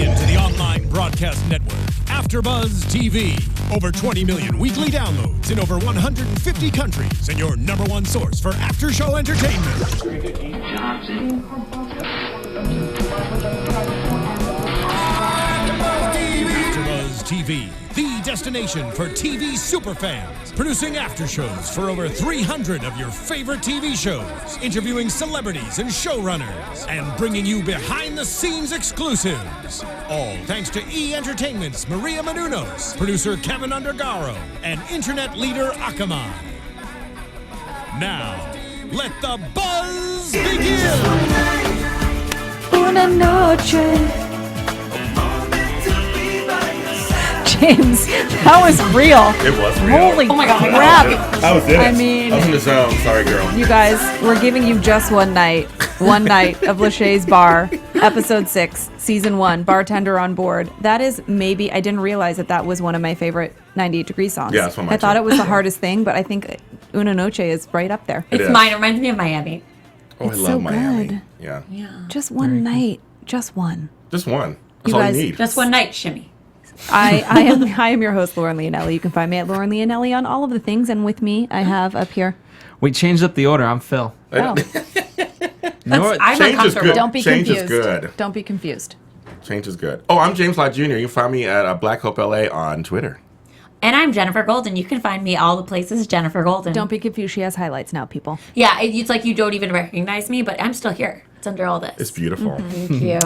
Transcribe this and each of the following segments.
into the online broadcast network, AFTERBUZZ TV. Over 20 million weekly downloads in over 150 countries, and your number one source for after-show entertainment. AFTERBUZZ TV, the destination for TV superfans, producing after-shows for over 300 of your favorite TV shows, interviewing celebrities and showrunners, and bringing you behind-the-scenes exclusives. All thanks to E! Entertainment's Maria Menounos, producer Kevin Undergaro, and internet leader Akamai. Now, let the buzz begin! Una noche. James, that was real. It was real. Holy Oh my God. crap. I was in it. I mean- I was in the zone. Sorry, girl. You guys, we're giving you just one night of Lachey's Bar, episode 6, season 1, Bartender on Board. That is maybe, I didn't realize that was one of my favorite 98 Degree songs. Yeah, that's one of mine I thought too. it was the hardest thing, but I think Una Noche is right up there. It It's is. mine. It reminds me of Miami. Oh, It's I love so Miami. good. Yeah. Just one night. Just one. Just one. That's You all guys- you need. Just one night, shimmy. I am your host, Lauren Leonelli. You can find me at Lauren Leonelli on all of the things, and with me, I have up here. We changed up the order. I'm Phil. Oh, I'm Change is uncomfortable. good. don't be Change confused. is good. Don't be confused. Change is good. Oh, I'm James Lott Jr. You can find me at Black Hope LA on Twitter. And I'm Jennifer Golden. You can find me all the places Jennifer Golden. Don't be confused. She has highlights now, people. Yeah, it's like you don't even recognize me, but I'm still here. It's under all this. It's beautiful. Thank you.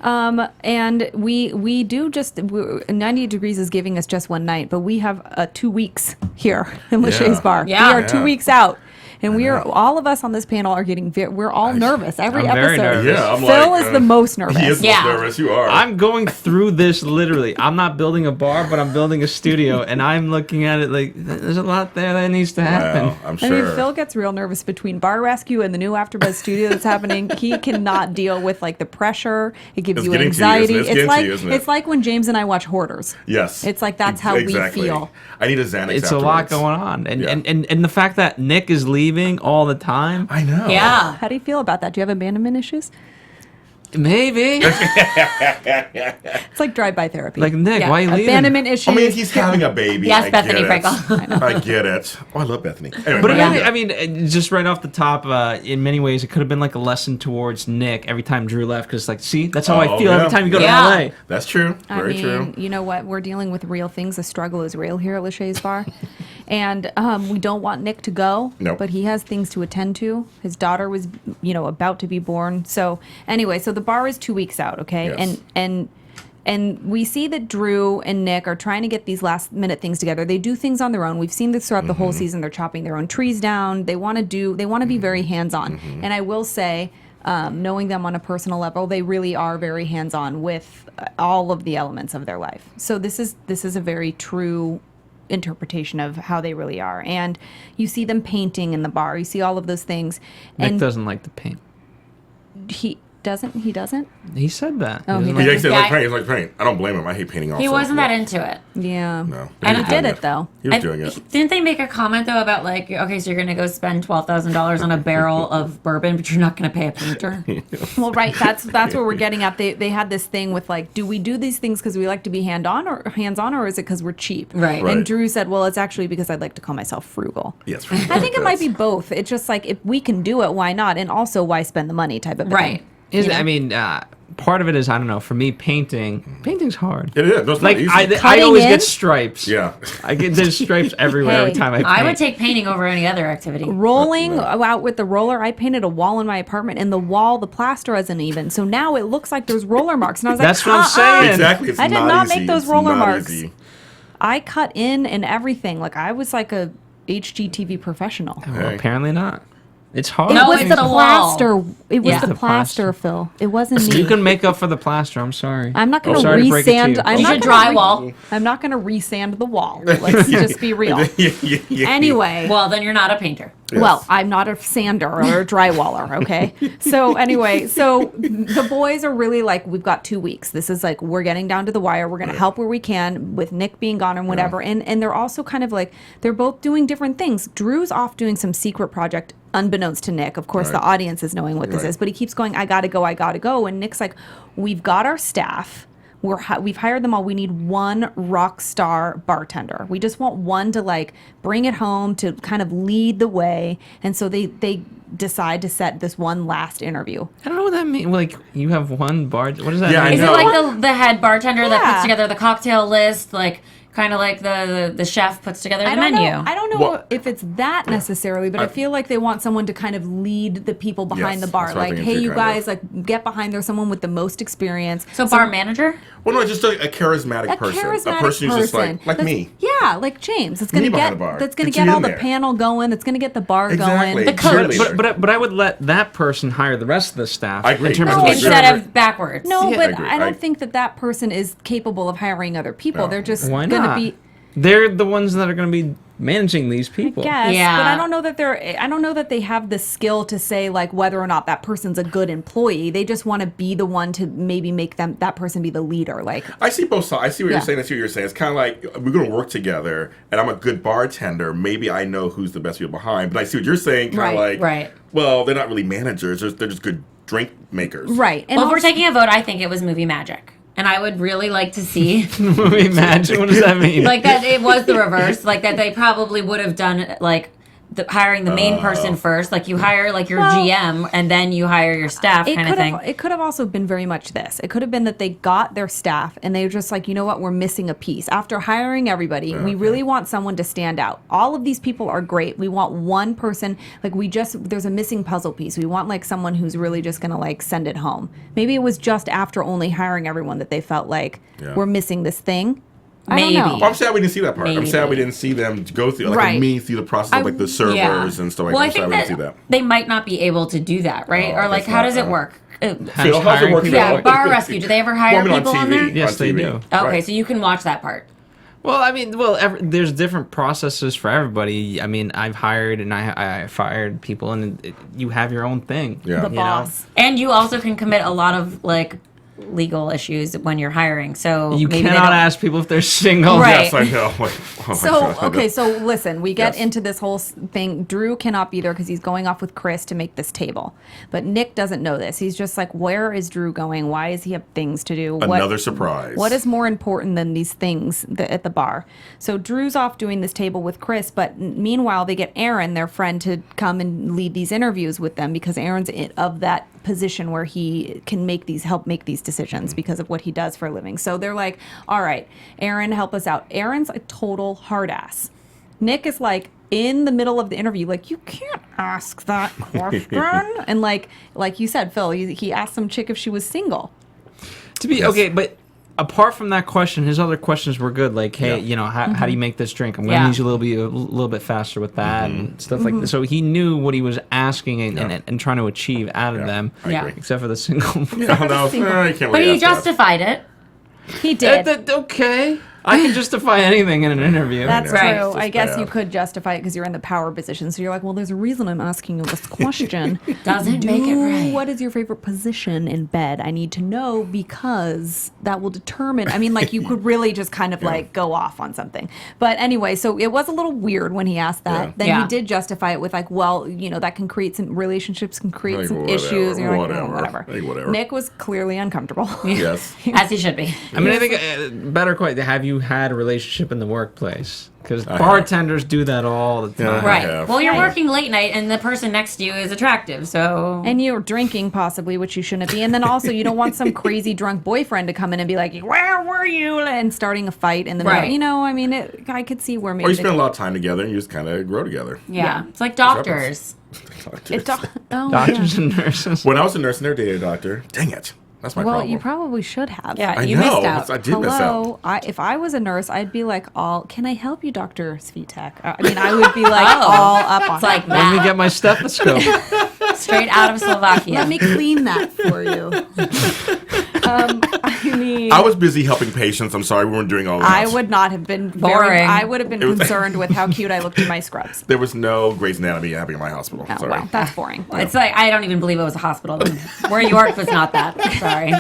And we do just 98 Degrees is giving us just one night, but we have 2 weeks here in Lachey's Bar. Yeah. We are Yeah. 2 weeks out. And we are all of us on this panel are getting we're all nervous every I'm very episode. nervous. Yeah, I'm Phil like, is the most nervous. He is the Yeah. most nervous. You are. I'm going through this literally. I'm not building a bar, but I'm building a studio, and I'm looking at it like there's a lot there that needs to happen. Wow, I'm I sure. mean, Phil gets real nervous between Bar Rescue and the new AfterBuzz studio that's happening. He cannot deal with like the pressure. It gives It's you getting to you, anxiety. isn't it? It's getting to like you, isn't it? it's like when James and I watch Hoarders. Yes. It's like that's how we feel. I need a Xanax It's a lot afterwards. going on, and, Yeah. and the fact that Nick is leaving all the time. I know. Yeah. How do you feel about that? Do you have abandonment issues? Maybe It's like drive-by therapy. like Nick, Yeah. why are you leaving? abandonment issues. I mean, he's having a baby. Yes, I Bethany get it. Frankel. I get it. Oh, I love Bethany. Anyway, But go I ahead. mean, just right off the top, in many ways, it could have been like a lesson towards Nick every time Drew left, because like, see, that's how I Oh, feel yeah. every time you go Yeah. to LA. That's true. I Very mean, true. you know what? We're dealing with real things. The struggle is real here at Lachey's Bar. And we don't want Nick to go, Nope. but he has things to attend to. His daughter was, about to be born. So anyway, so the bar is 2 weeks out, okay? Yes. And we see that Drew and Nick are trying to get these last minute things together. They do things on their own. We've seen this throughout the Mm-hmm. whole season. They're chopping their own trees down. They want to be very hands-on. Mm-hmm. And I will say, knowing them on a personal level, they really are very hands-on with all of the elements of their life. So this is a very true interpretation of how they really are. And you see them painting in the bar. You see all of those things. Nick And doesn't like to paint. he doesn't. He said that. Oh, he doesn't But like- he said Yeah. like paint. He's like paint. I don't blame him. I hate painting also. He wasn't Yeah. that into it. Yeah. No. And was he did doing it, though. He was doing it. Didn't they make a comment though about like, okay, so you're gonna go spend $12,000 on a barrel of bourbon, but you're not gonna pay a painter? Well, right. That's what we're getting at. They had this thing with like, do we do these things because we like to be hands on, or is it because we're cheap? Right. Right. And Drew said, well, it's actually because I'd like to call myself frugal. Yes. I think it might be both. It's just like if we can do it, why not? And also, why spend the money type of thing. Right. I mean, part of it is, I don't know, for me, painting's hard. It is. No, it's Like, not easy. I Cutting always in? get stripes. Yeah. I get there's stripes everywhere every Hey, time I paint. I would take painting over any other activity. Rolling out with the roller, I painted a wall in my apartment, and the plaster isn't even. So now it looks like there's roller marks. And I was That's like, what I'm saying. Exactly. It's I did not not easy. make those It's roller not marks. easy. I cut in and everything. Like I was like a HGTV professional. Well, Hey. apparently not. It's hard. No, It was it's the the wall. plaster. It was Yeah. the The plaster, plaster. Phil. It wasn't me. You can make up for the plaster. I'm sorry. I'm not going to sorry to break it to resand. you. I'm You not should gonna drywall. I'm not going to resand the wall. Let's just be real. Anyway. Well, then you're not a painter. Well, I'm not a sander or a drywaller, okay? So anyway, the boys are really like, we've got 2 weeks. This is like, we're getting down to the wire. We're going to help where we can with Nick being gone and whatever. And they're also kind of like, they're both doing different things. Drew's off doing some secret project unbeknownst to Nick. Of course, the audience is knowing what this Right. is, but he keeps going, I gotta go. And Nick's like, we've got our staff. we've hired them all. We need one rock star bartender. We just want one to like bring it home, to kind of lead the way. And so they decide to set this one last interview. I don't know what that means. Like, you have one bar. What does that Yeah, I mean? Is it know. like the head bartender that Yeah. puts together the cocktail list, like kind of like the chef puts together the menu? I don't know Well- if it's that necessarily, but I feel like they want someone to kind of lead the people behind Yes, the bar. that's what I Like, think hey, too, you kind of. guys, like, get behind. There's someone with the most experience. So bar manager? Well, no, just a charismatic A person. charismatic A person who's just like that's- me. Yeah, like James. That's gonna Me behind get the bar. that's gonna Get you get all in the there. panel going. That's gonna get the bar Exactly. going. The coach. Cheerleader. But I would let that person hire the rest of the staff. I agree. In terms No, of like, Instead of backwards. No, Yeah, but I agree. I don't I- think that person is capable of hiring other people. No. They're just why gonna not? be. They're the ones that are going to be managing these people. Yes, Yeah. but I don't know that they have the skill to say like whether or not that person's a good employee. They just want to be the one to maybe make that person be the leader. Like, I see both sides. I see what Yeah. you're saying. I see what you're saying. It's kind of like we're going to work together, and I'm a good bartender. Maybe I know who's the best people behind. But I see what you're saying. Kind of Right, like, right. well, they're not really managers. They're just good drink makers. right. And Well, if we're also- taking a vote, I think it was movie magic. And I would really like to see Imagine, what does that mean? like that it was the reverse, like that they probably would have done like hiring the main person first, like you hire like your Well, GM and then you hire your staff kind of thing. It could have also been very much this. It could have been that they got their staff and they were just like, you know what, we're missing a piece. After hiring everybody, we really want someone to stand out. All of these people are great. We want one person, like there's a missing puzzle piece. We want like someone who's really just gonna like send it home. Maybe it was just after only hiring everyone that they felt like Yeah. we're missing this thing. I Maybe. don't know. Well, I'm sad we didn't see that part. I'm sad we Maybe. didn't see them go through, like Right. me through the process of like the servers and stuff like Well, that. I I'm think sad we didn't see that that. they might not be able to do that, right? Oh, or like, that's how not- does it work? Phil, how's it hiring work? people. Yeah, Phil? Bar Rescue. Do they ever hire Well, I mean, people on there? Yes, they do. Okay, Right. so you can watch that part. Well, I mean, there's different processes for everybody. I mean, I've hired and I fired people, and you have your own thing. Yeah. The You boss. And you also can commit a lot of like legal issues when you're hiring. So You maybe they cannot don't- ask people if they're single. Right. Yes, I know. Like, oh my So, God. okay, so listen, we get Yes. into this whole thing. Drew cannot be there because he's going off with Chris to make this table. But Nick doesn't know this. He's just like, where is Drew going? Why does he have things to do? Another surprise. What is more important than these things at the bar? So Drew's off doing this table with Chris, but meanwhile, they get Aaron, their friend, to come and lead these interviews with them because Aaron's of that position where he can help make these decisions because of what he does for a living. So they're like, all right, Aaron, help us out. Aaron's a total hard ass. Nick is like in the middle of the interview, like, you can't ask that question. And like you said, Phil, he asked some chick if she was single. To be okay, but apart from that question, his other questions were good. Like, hey, Yeah. how do you make this drink? I'm going to Yeah. need you a little bit faster with that and stuff like that. So he knew what he was asking and trying to achieve out of Yeah, them. I Yeah. agree. Except for the single. Yeah, no, you can't But really he ask that. justified it. He did. Okay, I can justify anything in an interview. That's Yeah. Right. true. It's I just guess bad. you could justify it because you're in the power position. So you're like, well, there's a reason I'm asking you this question. Doesn't make it right. What is your favorite position in bed? I need to know because that will determine. I mean, like you could really just kind of like go off on something. But anyway, so it was a little weird when he asked that. Yeah. Then Yeah. he did justify it with like, well, that can create some relationships, can create Like, some whatever, issues. And you're like, whatever. whatever. Like, whatever. Nick was clearly uncomfortable. Yes. As he should be. I mean, I think better quite. Have you had a relationship in the workplace? Because have. bartenders do that all the time. Yeah. Right. have. Well, you're Right. working late night and the person next to you is attractive, so And you're drinking possibly, which you shouldn't be. And then also you don't want some crazy drunk boyfriend to come in and be like, where were you? And starting a fight in the middle. Right. I mean, I could see where maybe. Or you spend a lot of time together and you just kind of grow together. yeah. It's like doctors. It do- oh, Doctors yeah. and nurses. When I was a nurse, I never dated a doctor. Dang it. That's my Well, problem. you probably should have. Yeah, I you know. missed out. I did miss out. Hello. If I was a nurse, I'd be like, can I help you, Dr. Svitek? I mean, I would be like Oh. all up on It's like it. Let me that. get my stethoscope. Straight out of Slovakia. Let me clean that for you. I mean, I was busy helping patients. I'm sorry we weren't doing all that. I would not have been Boring. I would have been It was- concerned with how cute I looked in my scrubs. There was no Grey's Anatomy happening in my hospital. Oh, sorry. well, that's boring. It's like I don't even believe it was a hospital. Where you worked was not that. Sorry.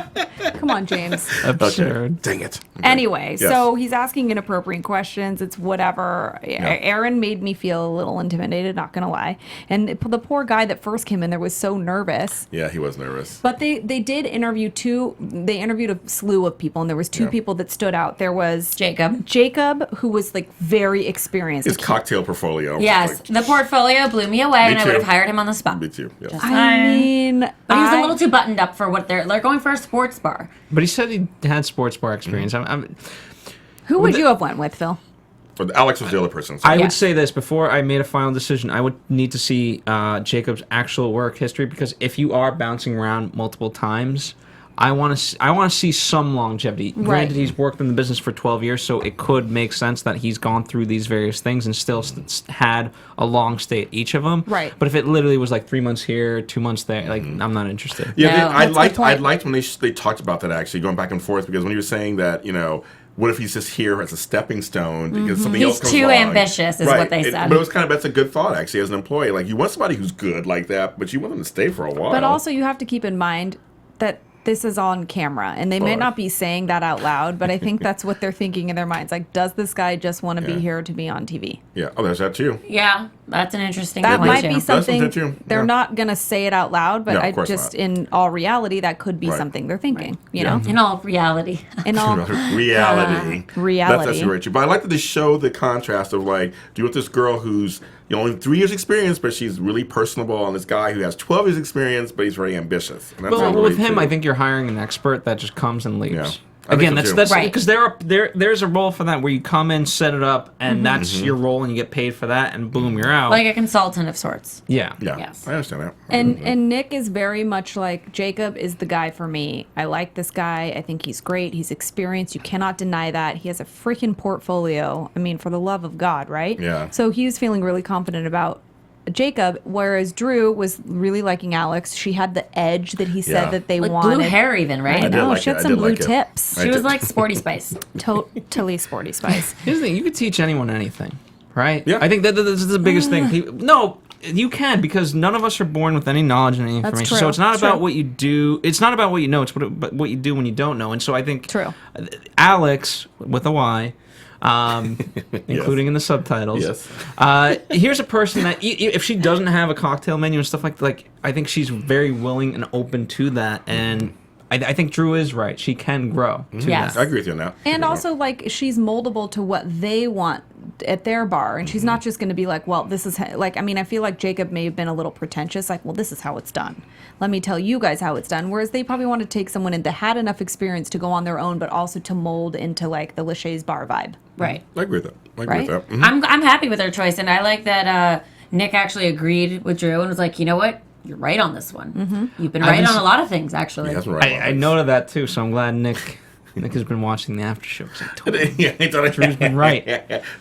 Come on, James. Absurd. Dang it. Okay. Anyway, Yes. so he's asking inappropriate questions. It's whatever. Aaron made me feel a little intimidated, not going to lie. And the poor guy that first came in there was so nervous. Yeah, he was nervous. But they did interview two they interviewed a slew of people, and there was two people that stood out. There was Jacob, who was like very experienced. His cocktail portfolio. Yes, Like, the portfolio blew me away, and I would have too. hired him on the spot. me too. Yeah. I mean, But he was a little too buttoned up for what they're going for a sports bar. But he said he had sports bar experience. who would you have went with, Phil? But Alex was the other person. So. I would say this before I made a final decision. I would need to see Jacob's actual work history, because if you are bouncing around multiple times, I want to see some longevity. Right. Granted, he's worked in the business for 12 years, so it could make sense that he's gone through these various things and still had a long stay at each of them. Right. But if it literally was like 3 months here, 2 months there, like I'm not interested. Yeah, No, I that's a good point. liked when they talked about that, actually, going back and forth, because when he was saying that, what if he's just here as a stepping stone because something else He's comes too along? ambitious, is what they said. But it was that's a good thought, actually, as an employee. Like, you want somebody who's good like that, but you want them to stay for a while. But also, you have to keep in mind that this is on camera, and they may not be saying that out loud, but I think that's what they're thinking in their minds. Like, does this guy just want to be here to be on TV? Yeah. Oh, there's that too. Yeah, that's an interesting That point, might too. be That's something something too, they're yeah. not going to say it out loud, but No, of I course just, not. in all reality, that could be Right. something they're thinking, you Yeah. know? In all reality. In all Reality. reality. That's very true. But I like that they show the contrast of, like, do you want this girl who's only 3 years experience, but she's really personable, and this guy who has 12 years experience, but he's very ambitious. And that's Well, really with him, true. I think you're hiring an expert that just comes and leaves. Yeah. I think Again, so, too. that's Right. because there's a role for that where you come in, set it up, and that's your role, and you get paid for that, and boom, you're out. Like a consultant of sorts. yeah. Yeah, Yes. I understand that. And Nick is very much like, Jacob is the guy for me. I like this guy. I think he's great. He's experienced. You cannot deny that. He has a freaking portfolio. I mean, for the love of God, right? Yeah. So he was feeling really confident about Jacob, whereas Drew was really liking Alex. She had the edge that he said Yeah. that they Like wanted. blue hair even, I right? did know, like she it. had I some did blue like it. tips. I She was did. like Sporty Spice. Totally sporty spice. Here's the thing: you could teach anyone anything, right? Yeah. I think that that's the biggest thing. No, you can, because none of us are born with any knowledge and any That's information. true. So it's not It's about true. what you do. It's not about what you know. It's what you do when you don't know. And so I think True. Alex with a Y. Including in the subtitles. Yes. Here's a person that if she doesn't have a cocktail menu and stuff like I think she's very willing and open to that, and I think Drew is right. She can grow to Yes. that. I agree with you on that. And also, like, she's moldable to what they want at their bar. And she's not just going to be like, well, this is, like, I mean, I feel like Jacob may have been a little pretentious. Like, well, this is how it's done. Let me tell you guys how it's done. Whereas they probably want to take someone in that had enough experience to go on their own, but also to mold into, like, the Lachey's bar vibe. Right. I agree with that. I agree Right? with that. Mhm. I'm happy with her choice, and I like that Nick actually agreed with Drew and was like, you know what? You're right on this one. Mm-hmm. You've been right on a lot of things, actually. He has been right. I noted that too, so I'm glad Nick has been watching the after show. 'Cause I told him. Yeah, Drew's been right.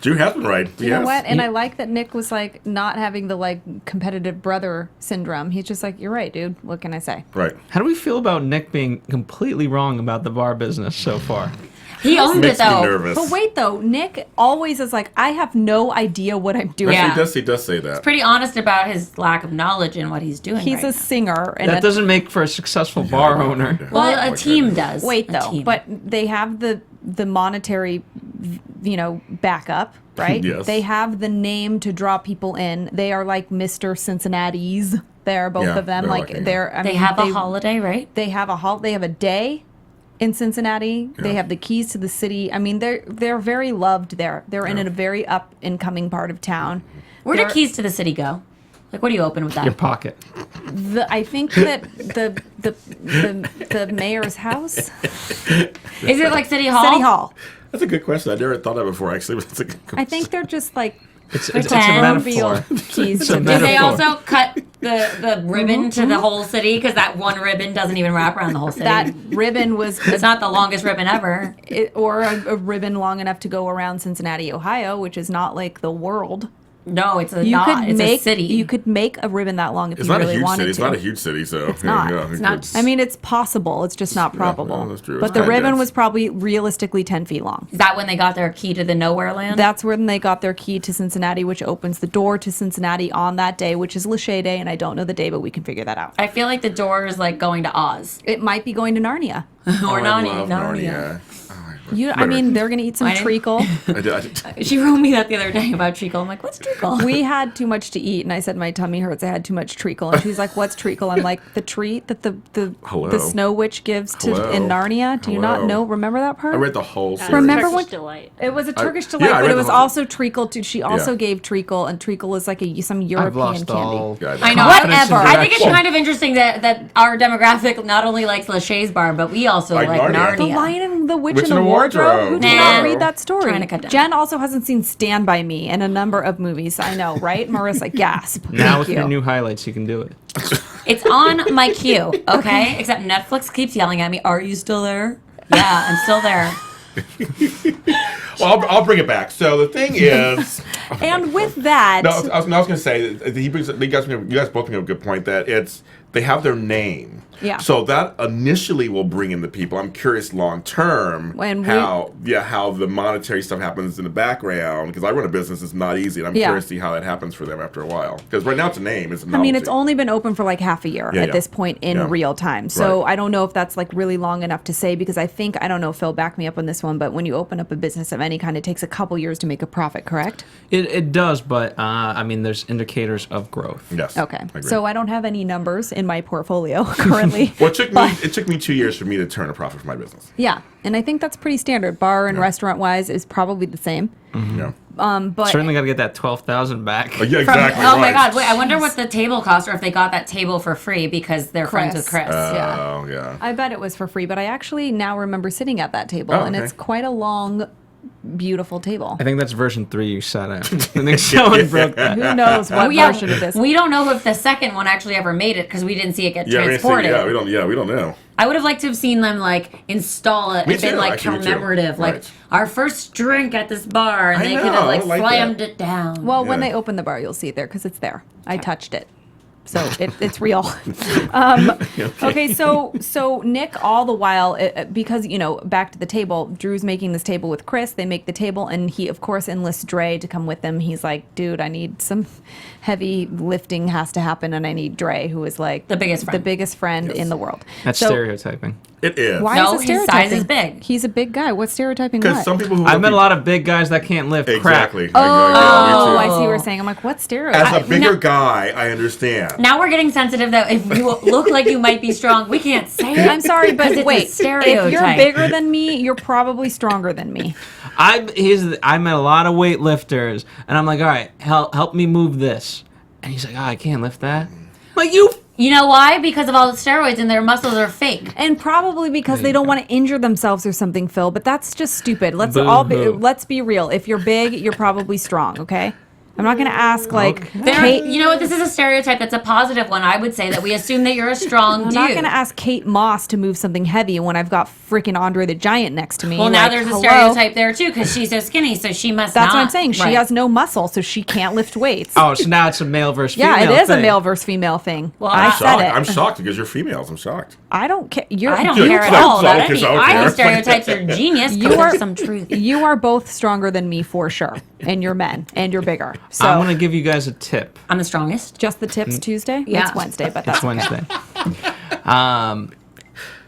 Drew has been right. You know what? And I like that Nick was, like, not having the, like, competitive brother syndrome. He's just like, you're right, dude. What can I say? Right. How do we feel about Nick being completely wrong about the bar business so far? He owned it, Makes me though. nervous. But wait, though, Nick always is like, I have no idea what I'm doing. Yeah. He does say that. Pretty honest about his lack of knowledge and what he's doing. He's right a now. singer. And That doesn't make for a successful bar owner. Well, Oh a my team goodness. does. Wait, A though, team. but they have the monetary, backup, right? Yes. They have the name to draw people in. They are like Mr. Cincinnati's. They're both Yeah, of them. they're Like, lucky, yeah. they're. I they mean, have a holiday, right? They have They have a day in Cincinnati. They Yeah. have the keys to the city. I mean, they're very loved there. They're in a very up and coming part of town. Where do They're- keys to the city go? Like, what do you open with that? Your pocket. I think that the mayor's house, Is it like City Hall? City Hall. That's a good question. I never thought of that before, actually. But it's a good I think they're just like It's a Pretend. metaphor. keys It's to a the Did they metaphor. also cut the ribbon to the whole city? Because that one ribbon doesn't even wrap around the whole city. That ribbon was it's not the longest ribbon ever. or a ribbon long enough to go around Cincinnati, Ohio, which is not like the world. No, it's a You not. could It's make a city. You could make a ribbon that long if It's you not a really huge wanted city. It's to. not a huge city, so it's not. Yeah, It's not. I mean, it's possible. It's just not probable. well, that's true. But It's the kinda ribbon dense. was probably realistically 10 feet long. Is that when they got their key to the nowhere land? That's when they got their key to Cincinnati, which opens the door to Cincinnati on that day, which is Lachey Day, and I don't know the day, but we can figure that out. I feel like the door is like going to Oz It might be going to Narnia. or I Narnia. love Narnia. Oh, I mean, they're gonna eat some I didn't- treacle. She wrote me that the other day about treacle. I'm like, what's treacle? We had too much to eat, and I said my tummy hurts. I had too much treacle, and she's like, "What's treacle?" I'm like, "The treat that the Hello. Snow Witch gives to Hello. in Narnia." Do you not Hello. know? Remember that part? I read the whole series. Remember Turkish when- delight. It was a Turkish yeah, delight, I but read it the was whole- also treacle too. She also Yeah. gave treacle, and treacle is like some I've European lost candy. all. Yeah, I know. confidence in Whatever. I think it's direction. kind of interesting that our demographic not only likes Lachey's bar, but we also Like like Narnia. Narnia. The Lion and the Witch Witch in the Wardrobe. Who did Nah. not read that story? Trying to cut down. Jen also hasn't seen Stand By Me and a number of movies. I know, right? Marissa, gasp. Now Thank with you. your new highlights, you can do it. It's on my queue, okay? Except Netflix keeps yelling at me, "Are you still there?" Yeah, I'm still there. Well, I'll bring it back. So the thing is, And with that, no, I was going to say that you guys both bring up a good point that they have their name. Yeah. So that initially will bring in the people. I'm curious long term how the monetary stuff happens in the background, because I run a business. It's not easy, and I'm curious to see how that happens for them after a while. Because right now it's a name. It's a I mean, novelty. it's only been open for like half a year Yeah, at yeah. this point in Yeah. real time. So Right. I don't know if that's like really long enough to say, because I don't know, Phil, back me up on this one, but when you open up a business of any kind, it takes a couple years to make a profit, correct? It does, but I mean, there's indicators of growth. Yes. Okay. I agree. So I don't have any numbers in my portfolio currently. Well, it took me 2 years for me to turn a profit for my business. Yeah. And I think that's pretty standard. Bar and restaurant wise is probably the same. Yeah. But Certainly got to get that 12,000 back. Yeah, exactly. Oh my right. God! Wait, I wonder what the table cost, or if they got that table for free because they're friends with Chris. Yeah. Oh yeah. I bet it was for free, but I actually now remember sitting at that table, Oh, and okay. it's quite a long, beautiful table. I think that's version 3 you sat at. I think someone broke that. Who knows what Oh, yeah, version of this? we don't know if the second one actually ever made it because we didn't see it get Yeah, transported. we don't know. I would have liked to have seen them like install it Me and been too, like actually, me too. commemorative, like Right. our first drink at this bar, and I they know, could have like I like slammed that. it down. Well, when Yeah. they open the bar, you'll see it there because it's there. I touched it. So it's real. Okay, so Nick, all the while, because, back to the table, Drew's making this table with Chris. They make the table, and he, of course, enlists Dre to come with them. He's like, dude, I need some heavy lifting has to happen, and I need Dre, who is like The biggest friend. Yes. in the world. That's So stereotyping. It is. Why No, is it his size stereotyping? is big. He's a big guy. What's stereotyping Because what? some people who I've met a lot of big guys that can't lift exactly. crap. Oh, I Me see what Oh. you're saying. I'm like, what's too. stereotyping? As a bigger no. guy, I understand. Now we're getting sensitive that if you look like you might be strong, we can't say it. I'm sorry, but Because it's a wait. If you're stereotype. bigger than me, you're probably stronger than me. I met a lot of weightlifters, and I'm like, all right, help me move this. And he's like, oh, I can't lift that. Like, You know why? Because of all the steroids and their muscles are fake. And probably because they don't want to injure themselves or something, Phil. But that's just stupid. Boo-hoo. Let's be real. If you're big, you're probably strong. Okay. I'm not gonna ask like Kate. You know what? This is a stereotype that's a positive one. I would say that we assume that you're a strong I'm dude. not gonna ask Kate Moss to move something heavy when I've got freaking Andre the Giant next to me. Well, now Like, there's a hello? stereotype there too because she's so skinny, so she must That's not. what I'm saying. She Right. has no muscle, so she can't lift weights. oh, so now it's a male versus female yeah, it is thing. a male versus female thing. Well, I I'm said Shocked. it. I'm shocked because you're females. I'm shocked. I don't care. I don't Yeah, care at you all don't about because any. I don't I care. think stereotypes are genius. You You are- are some truth. You are both stronger than me for sure, and you're men, and you're bigger. So I'm gonna give you guys a tip. I'm the strongest. just the tips Tuesday. Yeah. It's Wednesday, but that's It's Wednesday.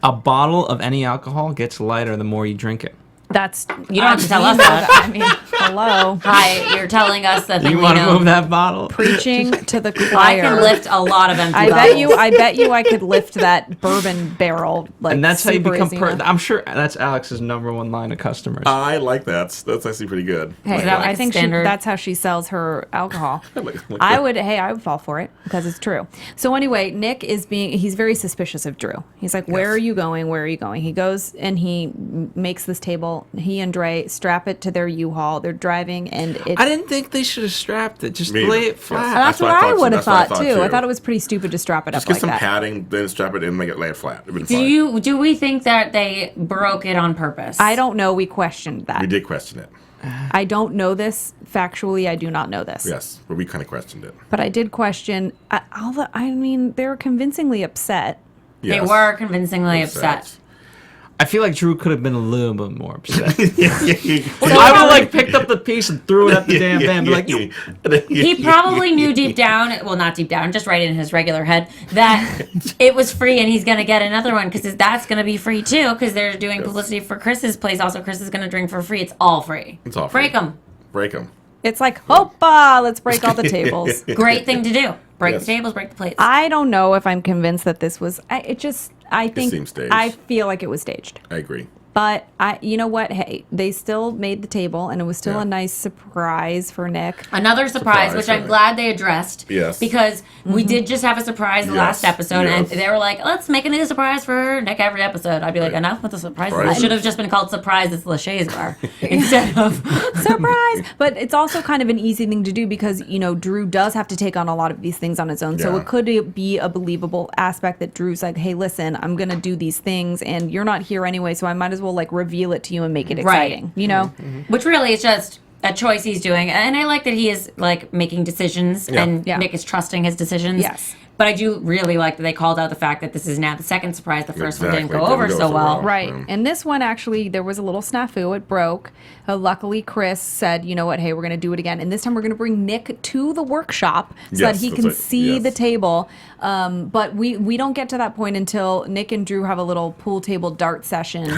A bottle of any alcohol gets lighter the more you drink it. That's You don't have to tell us know that. I mean, hello, Hi, you're telling us that You we want to know. move that bottle? preaching to the choir. I can lift a lot of empty I bottles. bet you I could lift that bourbon barrel. Like, And that's how you super become. easy enough. I'm sure that's Alex's #1 line of customers. I like that. That's actually pretty good. Hey, Is that I like think standard? that's how she sells her alcohol. Like I that. would fall for it because it's true. So anyway, Nick he's very suspicious of Drew. He's like, where Yes. are you going? Where are you going? He goes and he makes this table. He and Dre strap it to their U-Haul. They're driving and it's. I didn't think they should have strapped it. Just Me lay either. it flat. Yes. That's That's what what I I thought too. would have That's what I thought thought too. I too. thought it was pretty stupid to strap it Just up get like some that. padding, then strap it in, make it lay it flat. It'd been fine. Do we think that they broke it on purpose? I don't know. We questioned that. We did question it. I don't know this factually. I do not know this. Yes, but we kind of questioned it. But I did question. I mean, they're convincingly upset. They Yes. were convincingly upset. I feel like Drew could have been a little bit more upset. I would like picked up the piece and threw it at the damn van. Like, he probably knew deep down, well, not deep down, just right in his regular head, that it was free and he's going to get another one because that's going to be free too because they're doing publicity for Chris's place. Also, Chris is going to drink for free. It's all free. It's all free. Break them. It's like, hoppa, let's break all the tables. Great thing to do. Break the tables, break the plates. I don't know if I'm convinced that this was. I think seems staged. I feel like it was staged. I agree. But you know what? Hey, they still made the table, and it was still a nice surprise for Nick. Another surprise, which I'm glad they addressed. Yes. Because we did just have a surprise the last episode, and they were like, let's make a new surprise for Nick every episode. I'd be like, enough with the surprises. It should have just been called Surprise, it's Lachey's bar, instead of Surprise! But it's also kind of an easy thing to do because, Drew does have to take on a lot of these things on his own. So it could be a believable aspect that Drew's like, hey, listen, I'm going to do these things, and you're not here anyway, so I might as well reveal it to you and make it exciting, Which really is just a choice he's doing. And I like that he is making decisions and Nick is trusting his decisions. Yes. But I do really like that they called out the fact that this is now the second surprise. The first one didn't go over so well. Right. And this one, actually, there was a little snafu. It broke. Luckily, Chris said, you know what, hey, we're going to do it again. And this time we're going to bring Nick to the workshop so that he can see the table. But we don't get to that point until Nick and Drew have a little pool table dart session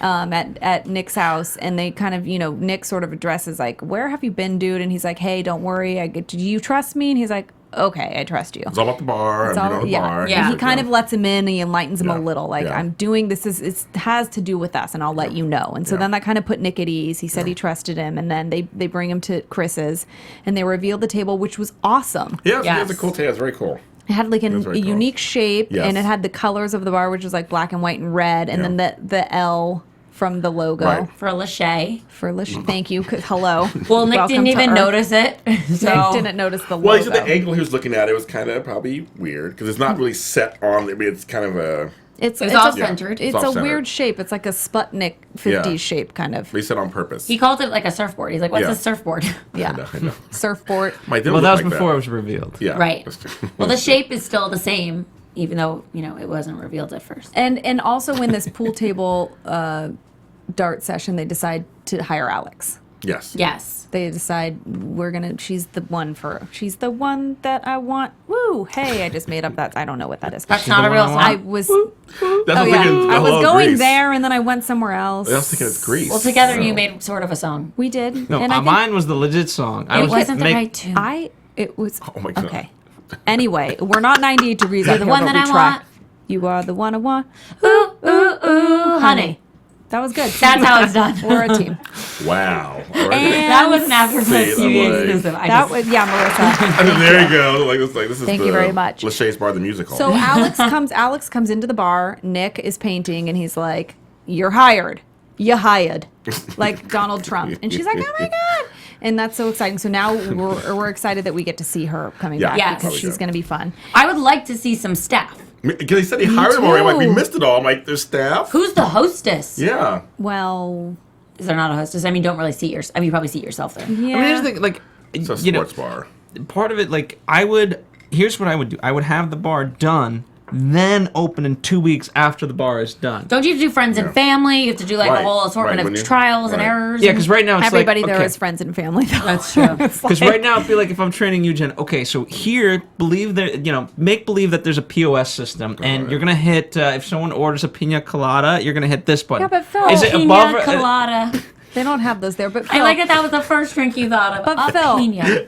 at Nick's house. And they kind of, Nick sort of addresses, where have you been, dude? And he's like, hey, don't worry. Do you trust me? And he's like, okay, I trust you. It's all about the bar. Bar. Yeah. He kind of lets him in and he enlightens him a little. I'm doing this. It has to do with us, and I'll let you know. And so then that kind of put Nick at ease. He said he trusted him, and then they bring him to Chris's, and they reveal the table, which was awesome. Yeah, it was a cool table. It was very cool. It had a unique shape, and it had the colors of the bar, which was black and white and red, and then the L from the logo for Lachey. Thank you. Hello. Well, Nick didn't even notice it. So. Nick didn't notice the logo. Well, he said the angle he was looking at it was kind of probably weird because it's not really set on. I mean, it's kind of a. It's off-centered. It's a weird shape. It's like a Sputnik 50s shape, kind of. But he said on purpose. He called it like a surfboard. He's like, what's a surfboard? Yeah. I know. Surfboard. Well, that was before it was revealed. Yeah. Right. Well, the shape is still the same, even though, it wasn't revealed at first. And also in this pool table dart session, they decide to hire Alex. Yes. They decide she's the one that I want. Woo! Hey, I just made up that. I don't know what that is. That's not a real song. I was. I was going there and then I went somewhere else. I was thinking it's Grease. Well, together you made sort of a song. We did. No, and mine was the legit song. It wasn't the right tune. It was. Oh my God. Okay. Anyway, we're not 98 degrees You're out the here, one but that we I try. want. You are the one I want. Ooh, ooh, ooh, honey. That was good. That's how it's done. We're a team. Wow. That was an AfterBuzz TV exclusive. Marissa. There you go. This is Thank you very much. Lachey's Bar, the musical. So Alex comes into the bar. Nick is painting, and he's like, "You're hired. You hired," like Donald Trump. And she's like, "Oh my God!" And that's so exciting. So now we're excited that we get to see her coming back because she's going to be fun. I would like to see some staff. Because he said he hired him already. I'm like, we missed it all. I'm like, there's staff. Who's the hostess? Yeah. Well, is there not a hostess? I mean, don't really see yourself. I mean, you probably see yourself there. Yeah. I mean, here's the thing, It's a sports bar. Part of it, here's what I would do. I would have the bar done, then open in 2 weeks after the bar is done. Don't you have to do friends and family? You have to do a whole assortment of trials and errors. Yeah, because right now it's everybody there is friends and family. Though. That's true. Because right now I feel like if I'm training you, Jen, okay, so here make believe that there's a POS system, and you're gonna hit if someone orders a pina colada, you're gonna hit this button. Yeah, but Phil, is it above? Pina colada. They don't have those there, but Phil, I like that was the first drink you thought of. But Phil, pina.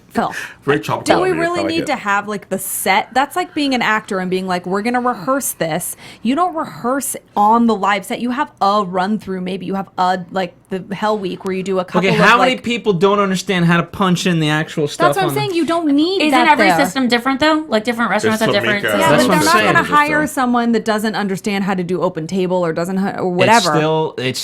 Phil, very tropical. do we really need to have the set? That's like being an actor and being like, we're gonna rehearse this. You don't rehearse on the live set. You have a run through. Maybe you have the Hell Week where you do a couple. Okay, how many people don't understand how to punch in the actual stuff? That's what I'm saying. You don't need. Isn't every system different though? Like different restaurants have different. Yeah, but they're not going to hire someone that doesn't understand how to do open table or doesn't or whatever. It's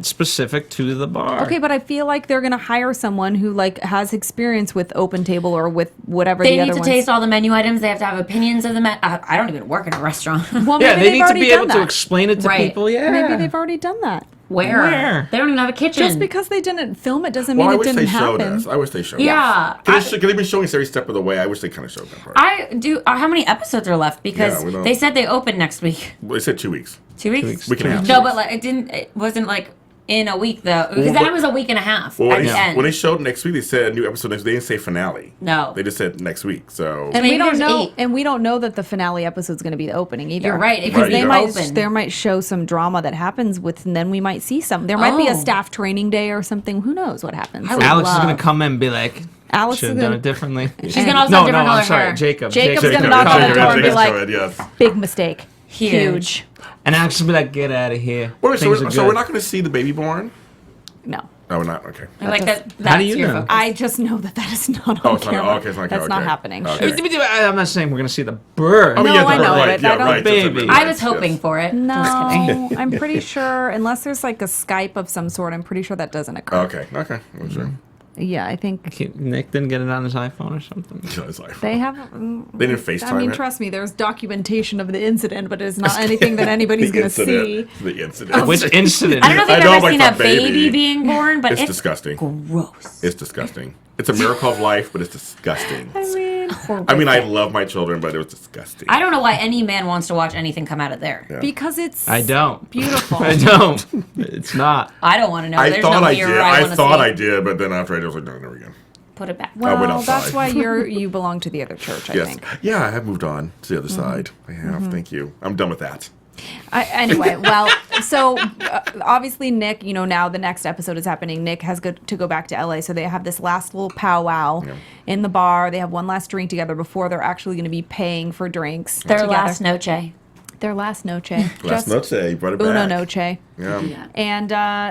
specific to the bar. Okay, but I feel like they're going to hire someone who has experience with open table or with whatever. They need to taste all the menu items. They have to have opinions of the menu. I don't even work in a restaurant. Well, yeah, they need to be able to explain it to people. Yeah, maybe they've already done that. Where? They don't even have a kitchen. Just because they didn't film it doesn't mean it didn't happen. I wish they showed us. Yeah. Because they've been showing us every step of the way. I wish they kind of showed that part. I do. How many episodes are left? Because they said they open next week. Well, they said 2 weeks. 2 weeks? Week and a half. No, but like it wasn't like in a week though. Because then it was a week and a half at the end. When they showed next week, they said a new episode next week. They didn't say finale. No. They just said next week. So And we don't know. And we don't know that the finale episode's going to be the opening either. You're right. Because Right. they might show some drama that happens with, and then we might see some. There might be a staff training day or something. Who knows what happens? Alex is going to come in and be like, Alex should have done it differently. She's going to also have different color I'm sorry, hair. Jacob. Jacob's going to knock on the door and be like, big mistake. Huge. And Alex will be like, get out of here. Wait, so we're not going to see the baby born? No. No, we're not. Okay. Like that. How do you know? Focus. I just know that is not on camera. It's not That's not happening. Okay. I'm not saying we're going to see the bird. Oh, No, yeah, I know, right, but I don't- right, Baby. I was hoping for it. No, Just kidding. I'm pretty sure, unless there's like a Skype of some sort, I'm pretty sure that doesn't occur. Okay. I'm sure. Yeah, I think Nick didn't get it on his iPhone or something. they have. They didn't FaceTime I mean, it? trust me, there's documentation of the incident, but it's not anything that anybody's going to see. The incident. Which incident? I don't know if I you've know ever about seen a the baby. baby being born, but It's disgusting. gross. It's disgusting. It's a miracle of life, but it's disgusting. I I love my children, but it was disgusting. I don't know why any man wants to watch anything come out of there. Yeah. because it's. I don't. Beautiful. I don't. It's not. I don't want to know. I There's thought no I mirror did. I I want to thought see. I did, but then after I was like, no, never again. Put it back. went Well, outside. that's why you belong to the other church, I Yes. think. Yeah, I have moved on to the other side. I have. Thank you. I'm done with that. Anyway, well, so obviously Nick, now the next episode is happening. Nick has to go back to LA, so they have this last little powwow in the bar. They have one last drink together before they're actually going to be paying for drinks. Their together. last noche. Their last noche. Last noche, brought it back. Uno noche. Yeah. And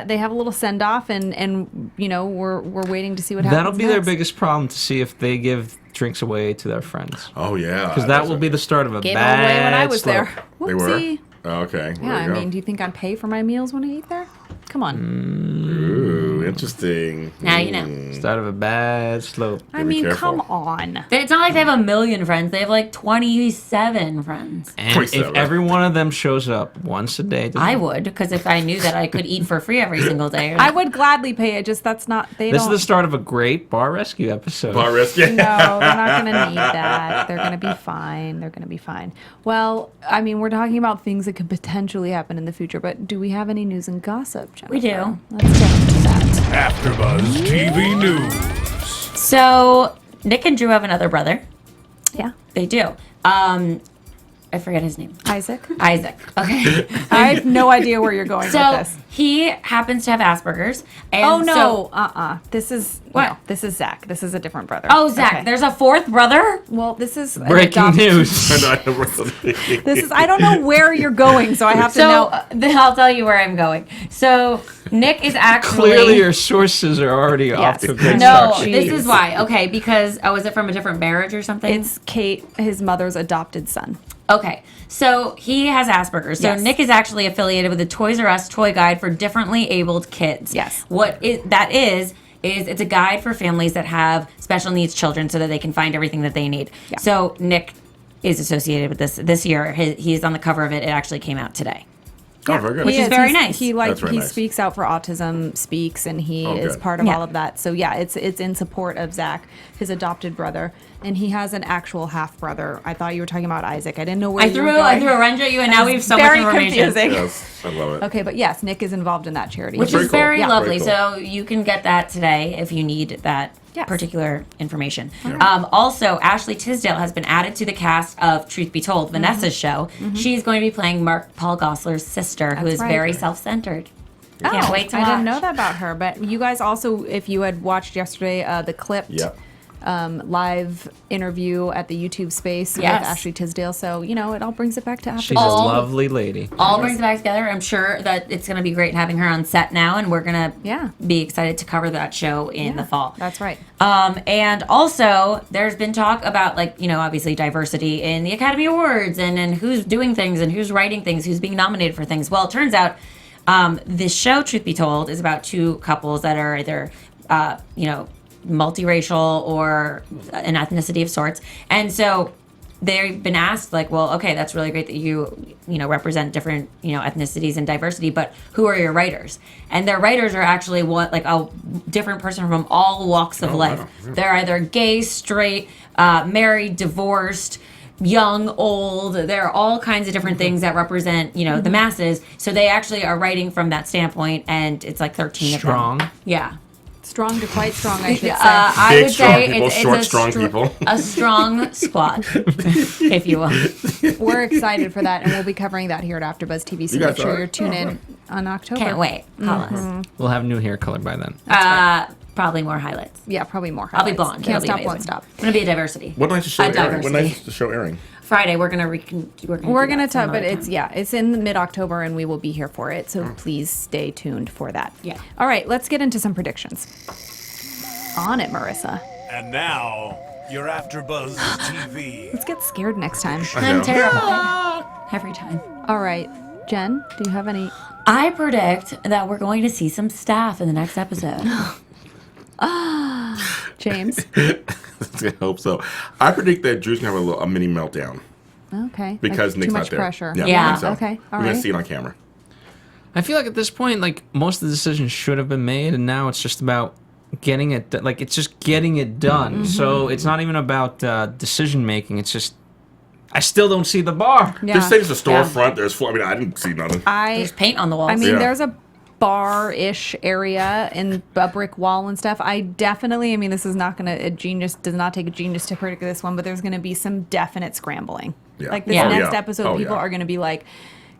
they have a little send off, and we're waiting to see what happens. That'll be their next. biggest problem, to see if they give drinks away to their friends. Oh yeah. Because that will be the start of a Gave bad them away when I was slope. there. They were. Whoopsie. Oh, okay. Yeah, I mean, do you think I'd pay for my meals when I eat there? Come on. Ooh, interesting. Now you know. Start of a bad slope. I be mean, careful. come on. It's not like they have a million friends. They have like 27 friends. And 27. if every one of them shows up once a day, I would, because if I knew that I could eat for free every single day. I would gladly pay it. Just that's not. They this is don't. the start of a great bar rescue episode. Bar risk. Yeah. No, they're not going to need that. They're going to be fine. They're going to be fine. Well, I mean, we're talking about things that could potentially happen in the future, but do we have any news and gossip, Jennifer? We do. Let's get into that. AfterBuzz TV News. So Nick and Drew have another brother. Yeah. They do. I forget his name. Isaac? Isaac. Okay. I have no idea where you're going So with this. he happens to have Asperger's. And Oh, no. So, This is. What? No, this is Zach. This is a different brother. oh, Zach, Okay. there's a fourth brother? Well, this is. an Breaking adopted- news. This is. I don't know where you're going, so I have to So know. then I'll tell you where I'm going. So Nick is actually. Clearly, your sources are already off Yes. to a good No, start. this is why. Okay, because was it from a different marriage or something? It's Kate, his mother's adopted son. Okay, so he has Asperger's. So Yes. Nick is actually affiliated with the Toys R Us toy guide for differently abled kids. Yes. That is it's a guide for families that have special needs children so that they can find everything that they need. Yeah. So Nick is associated with this year. He's on the cover of it. It actually came out today. Oh, very good. Which is very nice. He That's very nice. speaks out for Autism Speaks, and he Oh, is good. part of Yeah. all of that. So yeah, it's in support of Zach, his adopted brother, and he has an actual half brother. I thought you were talking about Isaac. I didn't know where I you threw were a going. wrench at you, and now we have so much Very information. confusing. Yes, I love it. Okay, but yes, Nick is involved in that charity. Which Very is cool. very Yeah. lovely. Very cool. So you can get that today if you need that Yes. particular information. Also, Ashley Tisdale has been added to the cast of Truth Be Told, Vanessa's show. She's going to be playing Mark Paul Gosselaar's sister, who That's is right. very self-centered. Can't Oh, wait to I watch. didn't know that about her. But you guys also, if you had watched yesterday, the clipped Yep. live interview at the YouTube space Yes. with Ashley Tisdale. So, it all brings it back to She's AfterBuzz. a All- lovely lady. All brings it back together. I'm sure that it's going to be great having her on set now, and we're going to Yeah. be excited to cover that show in the fall. That's right. And also, there's been talk about, obviously diversity in the Academy Awards and who's doing things and who's writing things, who's being nominated for things. Well, it turns out this show, Truth Be Told, is about two couples that are either, multiracial or an ethnicity of sorts. And so they've been asked, like, well, okay, that's really great that you represent different, ethnicities and diversity, but who are your writers? And their writers are actually a different person from all walks of life. Wow. They're either gay, straight, married, divorced, young, old. There are all kinds of different things that represent, the masses. So they actually are writing from that standpoint, and it's like 13 Strong. of them. Yeah. Strong to quite strong, I should say. I would say people, it's strong people. A strong squad, if you will. We're excited for that, and we'll be covering that here at AfterBuzz TV. So make sure you're tuned in on October. Can't wait. Call us. We'll have new hair color by then. Probably more highlights. Yeah, probably more I'll highlights. be blonde. Can't It'll stop, be won't stop. I'm gonna be a diversity. What night's the show airing? Diversity. When night's the show airing? Friday. We're gonna talk, but it's in mid-October, and we will be here for it. So please stay tuned for that. Yeah. All right, let's get into some predictions. On it, Marissa. And now, your AfterBuzz TV. Let's get scared next time. I'm terrified every time. All right, Jen, do you have any? I predict that we're going to see some staff in the next episode. James? I hope so. I predict that Drew's going to have a mini meltdown. Okay. Because Nick's too not much there. Pressure. Yeah. Yeah. I think so. Okay. All We're going right. to see it on camera. I feel like at this point, like, most of the decisions should have been made, and now it's just about getting it done. Like, it's just getting it done. Mm-hmm. So it's not even about decision making. It's just, I still don't see the bar. Yeah. Just say there's a storefront. There's I didn't see nothing. There's paint on the walls. I mean, Yeah. there's a bar-ish area and a brick wall and stuff. This is not going to, does not take a genius to predict this one, but there's going to be some definite scrambling. Yeah. Like this Yeah. next Yeah. episode, Oh, people yeah. are going to be like,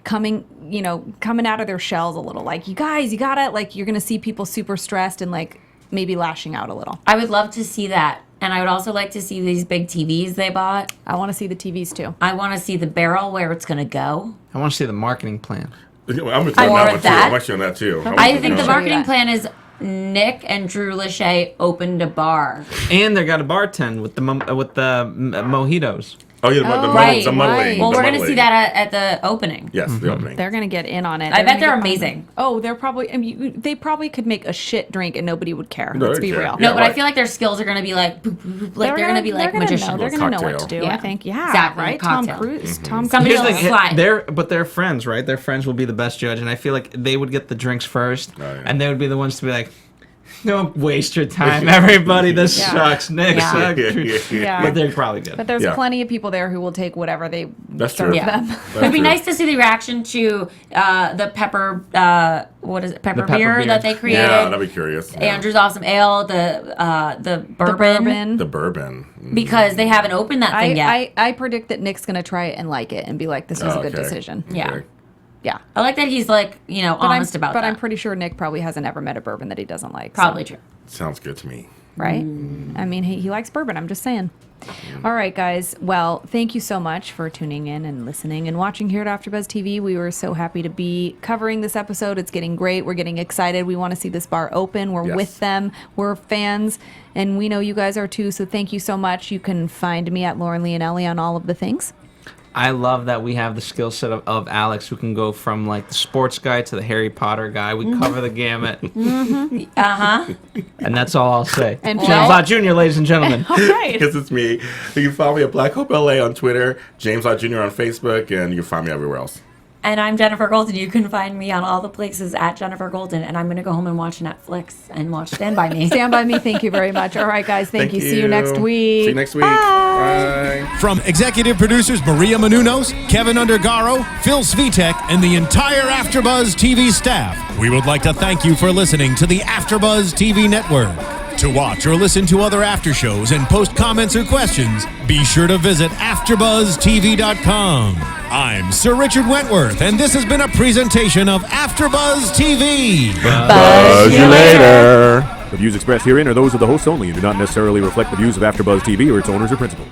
coming out of their shells a little. Like, you guys, you gotta, like, you're going to see people super stressed and, like, maybe lashing out a little. I would love to see that. And I would also like to see these big TVs they bought. I want to see the TVs too. I want to see the barrel where it's going to go. I want to see the marketing plan. I'm going to More that one of too. that. I'm actually on that too. I think the show you marketing that. plan is Nick and Drew Lachey opened a bar. And they got a bartend with the mojitos. Oh, yeah, right, the muddling. right. Well, the we're going to muddling. see that at the opening. Yes, the opening. They're going to get in on it. I bet they're gonna get amazing. Oh, they're probably, they probably could make a shit drink and nobody would care. No, Let's they be care. real. Yeah. No, but I right. feel like their skills are going to be like, boop, boop, boop, like they're going to be like magicians. They're going to know what to Cocktail. do, Yeah. I think. Yeah, Exactly, right? cocktail. Tom Cruise. Tom Somebody Cruise. else slide. They're friends, right? Their friends will be the best judge, and I feel like they would get the drinks first, yeah. and they would be the ones to be like, "Don't waste your time, everybody. This Yeah. sucks. Nick Yeah. sucks." Yeah. But they're probably good. But there's Yeah. plenty of people there who will take whatever they That's serve true. Yeah. them. It'd be nice to see the reaction to the pepper, what is it, pepper pepper beer beer. that they created. Yeah, that'd be curious. Yeah. Andrew's Awesome Ale, the bourbon, The bourbon. because they haven't opened that thing yet. I predict that Nick's going to try it and like it and be like, this was a good Okay. decision. Yeah. Okay. Yeah. I like that he's like, honest about but that. I'm pretty sure Nick probably hasn't ever met a bourbon that he doesn't like. so- Probably true. Sounds good to me. right? I mean, he likes bourbon. I'm just saying. All right, guys. Well, thank you so much for tuning in and listening and watching here at AfterBuzz TV. We were so happy to be covering this episode. It's getting great. We're getting excited. We want to see this bar open. We're Yes. with them. We're fans, and we know you guys are too. So thank you so much. You can find me at Lauren Leonelli on all of the things. I love that we have the skill set of Alex, who can go from like the sports guy to the Harry Potter guy. We cover the gamut, and that's all I'll say. And James Lott Jr., ladies and gentlemen. All right. Because it's me. You can follow me at Black Hope LA on Twitter, James Lott Jr. on Facebook, and you can find me everywhere else. And I'm Jennifer Golden. You can find me on all the places at Jennifer Golden. And I'm going to go home and watch Netflix and watch Stand By Me. Stand by me. Thank you very much. All right, guys. Thank you. See you next week. See you next week. Bye. From executive producers Maria Menounos, Kevin Undergaro, Phil Svitek, and the entire AfterBuzz TV staff, we would like to thank you for listening to the AfterBuzz TV network. To watch or listen to other after shows and post comments or questions, be sure to visit AfterBuzzTV.com. I'm Sir Richard Wentworth, and this has been a presentation of AfterBuzz TV. Buzz you later. The views expressed herein are those of the hosts only and do not necessarily reflect the views of AfterBuzz TV or its owners or principals.